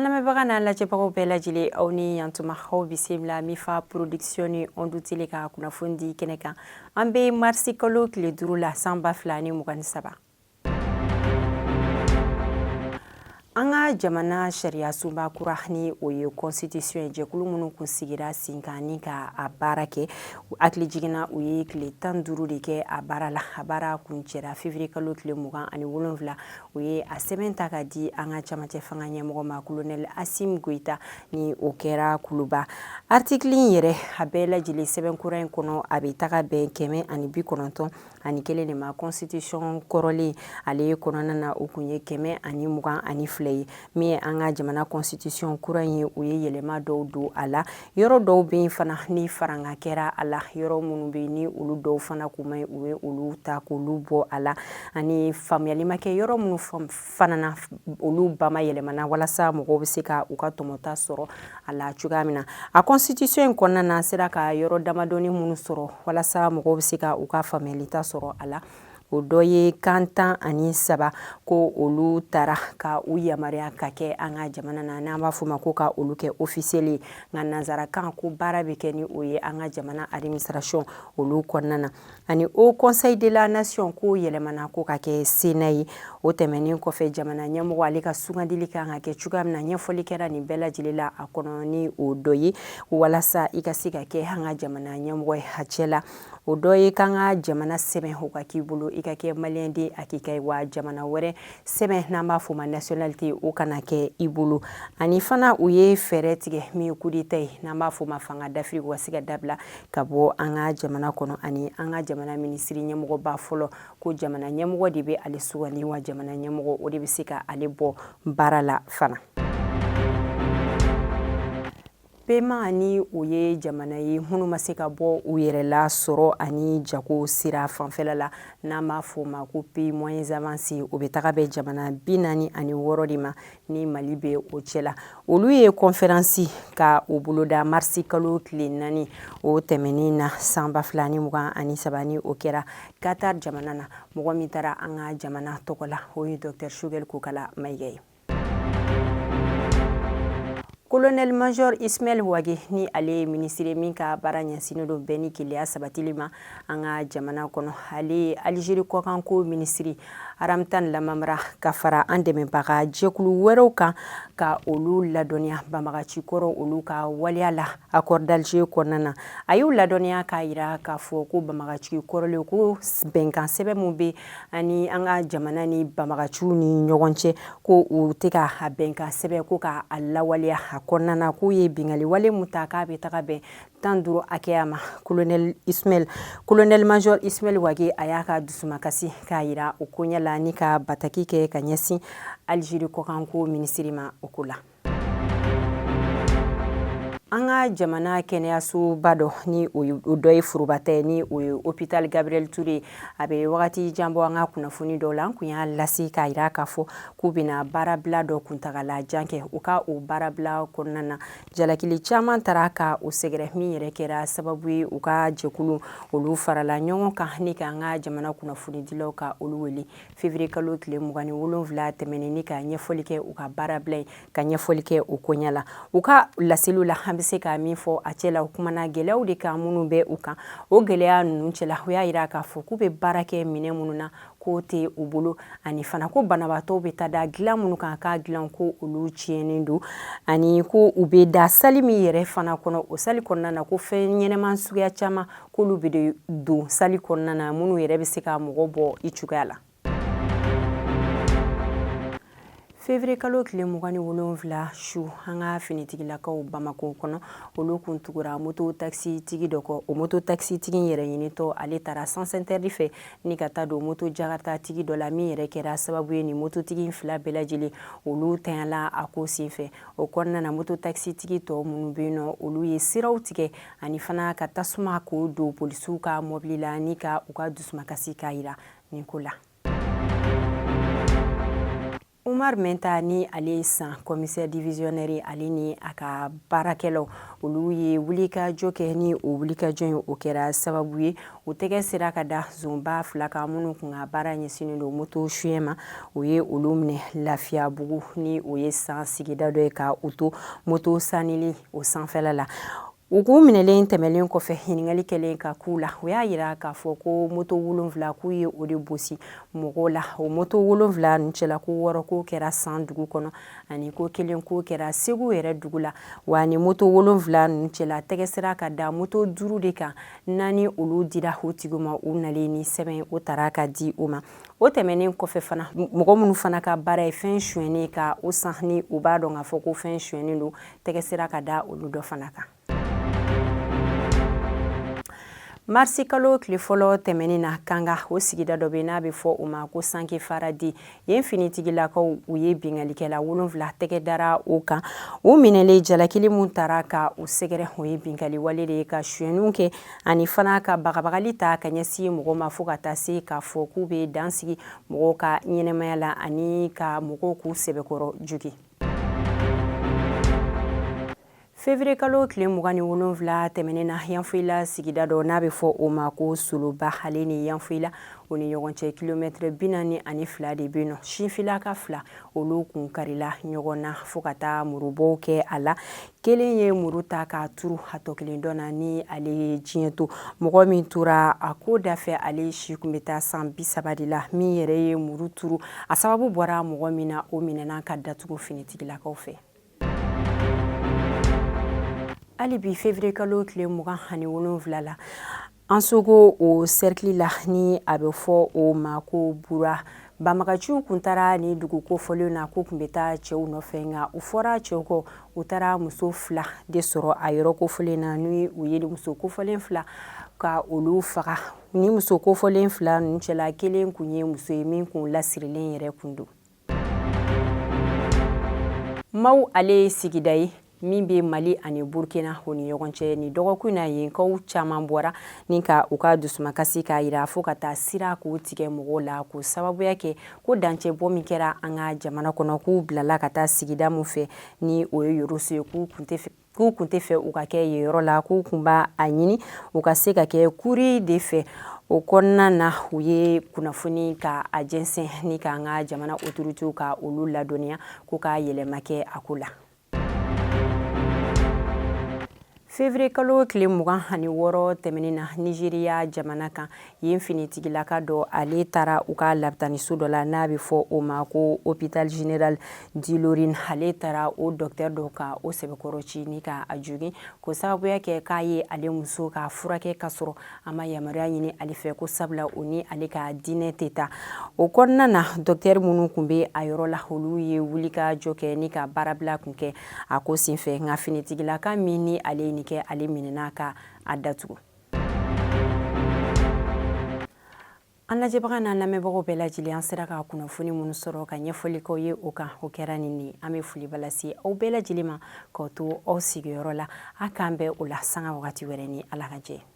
An lamɛnbaga n'an lajɛbagaw bɛɛ lajɛlen aw ni yantuma aw bisimila Mifa production ni Ondu Tele ka kunnafoni di kɛnɛ kan. An bɛ marisi kalo tile 5 la san 2023. An ka jamana sariya sunba kura ni o ye constitution jɛkulu minnu kun sigira sen kan ni ka a baara kɛ hakili jiginna u ye tile 15 de kɛ a baara la. A baara kun cɛra février kalo tile 27 u ye a sɛbɛn ta ka di an ka camancɛ fanga ɲɛmɔgɔ ma colonel Assimi Goïta ni o kɛra kuluba. Article in yɛrɛ a bɛɛ lajɛlen sɛbɛn kura in kɔnɔ a bɛ taga bɛn 191 de ma. Constitution kɔrɔlen ale kɔnɔna na o kun ye 122 ye min ye an ka jamana constitution kura in ye o ye yɛlɛma dɔw don a la. Yɔrɔ dɔw bɛ fana ni faranga kɛra a la, yɔrɔ minnu bɛ ni olu dɔw fana kun ma ɲi u ye olu ta k'olu bɔ a la, ani faamuyali ma kɛ yɔrɔ minnu fana na olu bama yɛlɛmana walasa mɔgɔw bɛ se ka u ka tɔmɔta sɔrɔ a la cogoya min na. A constitution in kɔnɔna na sera ka yɔrɔ damadɔni minnu sɔrɔ walasa mɔgɔw bɛ se ka u ka faamuyalita sɔrɔ a la. O dɔ ye kan 13 ko olu taara ka u yamaruya ka kɛ an ka jamana na n'an b'a fɔ ma ko ka olu kɛ officiel ye nka nanzarakan ko baara bɛ kɛ ni o ye an ka jamana administration olu kɔnɔna na. Ani au conseil de la nation ko yɛlɛmana ko ka kɛ Sénat ye. O tɛmɛnen kɔfɛ jamana ɲɛmɔgɔ ale ka sugandili kan ka kɛ cogoya min na ɲɛfɔli kɛra nin bɛɛ lajɛlen la a kɔnɔ ni o dɔ ye walasa i ka se ka kɛ an ka jamana ɲɛmɔgɔ ye a cɛ la. O dɔ ye k'an ka jamana sɛbɛn o ka k'i bolo i ka kɛ malien den hakika ye wa jamana wɛrɛ sɛbɛn n'an b'a fɔ ma nationalité o kana kɛ i bolo. Ani fana u ye fɛɛrɛ tigɛ min ye coup d'État ye n'an b'a fɔ ma fanga dafiri o ka se ka dabila ka bɔ an ka jamana kɔnɔ. Ani an ka jamana ministre ɲɛmɔgɔba fɔlɔ ko jamana ɲɛmɔgɔ de bɛ ale sugandi wa jamana ɲɛmɔgɔ o de bɛ se ka ale bɔ baara la fana. Paiement ni o ye jamana ye minnu ma se ka bɔ u yɛrɛ la sɔrɔ ani jago sira fanfɛla la n'an b'a fɔ ma ko pays moyens avancés o bɛ taga bɛn jamana 46 de ma ni Mali bɛ o cɛ la. Olu ye conférence ka o boloda marisi kalo tile 4 o tɛmɛnen na san 2023 ni o kɛra Qatar jamana na. Mɔgɔ min taara an ka jamana tɔgɔ la o ye Dr Choguel Kokala Mayiga ye. Colonel Major Ismail Wage ni ale ye ministre min ka baara ɲɛsinnen don bɛɛ ni keleya sabatili ma an ka jamana kɔnɔ. Ale ye Algérie kɔkanko ministre Aramtan Lamamra ka fara an dɛmɛbaga jɛkulu wɛrɛw kan ka olu ladɔnniya banbagacikɔrɔ olu ka waleya la accord d'Alger kɔnɔna na. A y'u ladɔnniya k'a yira k'a fɔ ko banbagaci kɔrɔlen ko bɛnkan sɛbɛn min bɛ ani an ka jamana ni banbagaciw ni ɲɔgɔn cɛ ko u tɛ ka a bɛnkan sɛbɛn ko k'a lawaleya a kɔnɔna na k'u ye bingali wale mun ta k'a bɛ taga bɛn 15 hakɛya ma. Colonel Major Ismail Wage a y'a ka dusumakasi k'a yira o koɲɛ la ni ka bataki kɛ ka ɲɛsin Algérie kɔkanko ministre ma o ko la. An ka jamana kɛnɛyasoba dɔ ni o dɔ ye furubata ye ni o ye hôpital Gabriel Touré a bɛ wagati jan bɔ an ka kunnafoni dɔw la an kun y'a lase k'a yira k'a fɔ k'u bɛna baarabila dɔ kuntagala jan kɛ u ka o baarabila kɔnɔna na jalakili caman taara ka o sɛgɛrɛ min yɛrɛ kɛra sababu ye u ka jɛkulu olu farala ɲɔgɔn kan ni ka an ka jamana kunnafonidilaw ka olu wele février kalo tile 27 tɛmɛnen ni ka ɲɛfɔli kɛ u ka baarabila ye ka ɲɛfɔli kɛ o koɲɛ la u ka laseliw la an bɛ se ka min fɔ a cɛ la o kumana gɛlɛyaw de kan minnu bɛ u kan o gɛlɛya ninnu cɛla u y'a yira k'a fɔ k'u bɛ baara kɛ minɛn minnu na k'o tɛ u bolo ani fana ko banabaatɔw bɛ taa da dilan minnu kan k'a dilan ko olu tiɲɛnen don ani ko u bɛ da sali min yɛrɛ fana kɔnɔ o sali kɔnɔna na ko fɛn ɲɛnɛman suguya caman k'olu bɛ don sali kɔnɔna na minnu yɛrɛ bɛ se ka mɔgɔ bɔ i cogoya la. Février kalo tile 27 su an ka finitigilakaw Bamako kɔnɔ olu kun tugura moto taxi tigi dɔ kɔ o moto taxi tigi yɛrɛ ɲinitɔ ale taara sens interdit fɛ ni ka taa don moto jakarta tigi dɔ la min yɛrɛ kɛra sababu ye ni mototigi fila bɛɛ lajɛlen olu tanyala a ko senfɛ o kɔnɔna na moto taxi tigi tɔ minnu bɛ yen nɔ olu ye siraw tigɛ ani fana ka tasuma k'o don polisiw ka mɔbili la ni ka u ka dusumakasi k'a yira nin ko la. Umar Menta ni ale san commissaire divisionnaire ale ni aka baarakɛlaw olu ye wulikajɔ kɛ ni o wulikajɔ in o kɛra sababu ye o tɛgɛ sera ka da zonba 2 kan minnu kun ka baara ɲɛsinnen don moto suyɛn ma o ye olu minɛ Lafiyabugu ni o ye san sigida dɔ ye ka o to moto sanili o sanfɛla la. U k'u minɛlen tɛmɛlen kɔfɛ ɲininkali kɛlen ka k'u la o y'a yira k'a fɔ ko moto 7 k'u ye o de bosi mɔgɔw la o moto 7 ninnu cɛla ko 6 ko kɛra san dugu kɔnɔ ani ko 1 ko kɛra Segu yɛrɛ dugu la wa ni moto 7 ninnu cɛla tɛgɛ sera ka da moto 5 de kan 4 olu dira o tigiw ma u nalen ni sɛbɛn o taara ka di o ma o tɛmɛnen kɔfɛ fana mɔgɔ minnu fana ka baara ye fɛn suyɛnnen ka o san ni u b'a dɔn k'a fɔ ko fɛn suyɛnnen don tɛgɛ sera ka da olu dɔ fana kan. Marisi kalo tile fɔlɔ tɛmɛnin na Kanga o sigida dɔ bɛ n'a bɛ fɔ o ma ko Sanke Faradi yen finitigilakaw u ye bingalikɛla 7 tɛgɛ dara o kan u minɛlen jalakili mun taara ka u sɛgɛrɛ o ye bingali wale de ye ka suyɛnninw kɛ ani fana ka bagabagali ta ka ɲɛsin mɔgɔw ma fo ka taa se k'a fɔ k'u bɛ dansigi mɔgɔw ka ɲɛnɛmaya la ani ka mɔgɔw k'u sɛbɛkɔrɔ jogi. Février kalo tile 27 tɛmɛnen na Yanfoyila sigida dɔ n'a bɛ fɔ o ma ko Soloba ale ni Yanfoyila o ni ɲɔgɔn cɛ kilomètre 42 de bɛ yen nɔ sinfilaka 2 olu kun karila ɲɔgɔn na fo ka taa murubɔw kɛ a la kelen ye muru ta k'a turu a tɔ kelen dɔ na ni ale ye diɲɛ to mɔgɔ min tora a ko dafɛ ale si kun bɛ taa san 30 de la min yɛrɛ ye muru turu a sababu bɔra mɔgɔ min na o minɛna ka datugu finitigilakaw fɛ. Hali bi février kalo tile 27 la an sogo o cercle la ni a bɛ fɔ o ma ko Bura banbagaciw kun taara ni dugu kofɔlen na ko kun bɛ taa cɛw nɔfɛ nka u fɔra cɛw kɔ u taara muso 2 de sɔrɔ a yɔrɔ kofɔlen na ni u ye muso kofɔlen 2 ka olu faga ni muso kofɔlen 2 ninnu cɛla kelen kun ye muso ye min kun lasirilen yɛrɛ kun don. Maw ale sigida ye min bɛ Mali ani Burkina o ni ɲɔgɔn cɛ ni dɔgɔkun na yenkaw caman bɔra ni ka u ka dusumakasi k'a yira fo ka taa sira k'u tigɛ mɔgɔw la ko sababuya kɛ ko dancɛbɔ min kɛra an ka jamana kɔnɔ k'u bilala ka taa sigida mun fɛ ni o ye Yoroso ye k'u kun tɛ fɛ u ka kɛ yen yɔrɔ la k'u kun b'a ɲini u ka se ka kɛ kuri de fɛ o kɔnɔna na u ye kunnafoni ka a jɛnsɛn ni k'an ka jamana autorités ka olu ladɔnniya ko ka yɛlɛma kɛ a ko la. Février kalo tile 26 tɛmɛnen na Nigériya jamana kan yen finitigilaka dɔ ale taara u ka labitaniso dɔ la n'a bɛ fɔ o ma ko hôpital général d'Ilorin ale taara o docteur dɔ ka o sɛbɛkɔrɔci ni ka a jogin ko sababuya kɛ k'a ye ale muso ka furakɛ ka sɔrɔ a ma yamaruya ɲini ale fɛ ko sabula o ni ale ka diinɛ tɛ taa o kɔnɔna na docteur minnu kun bɛ a yɔrɔ la olu ye wulikajɔ kɛ ni ka baarabila kun kɛ a ko senfɛ nka finitigilaka min ni ale ni kɛ ale minɛna ka a datugu. An lajɛbaga n'an lamɛnbagaw bɛɛ lajɛlen an sera ka kunnafoni minnu sɔrɔ ka ɲɛfɔlikaw ye o kan o kɛra nin de an bɛ foli balase aw bɛɛ lajɛlen ma k'aw to aw sigiyɔrɔ la a k'an bɛn o la sanga wagati wɛrɛ ni Ala ka jɛ.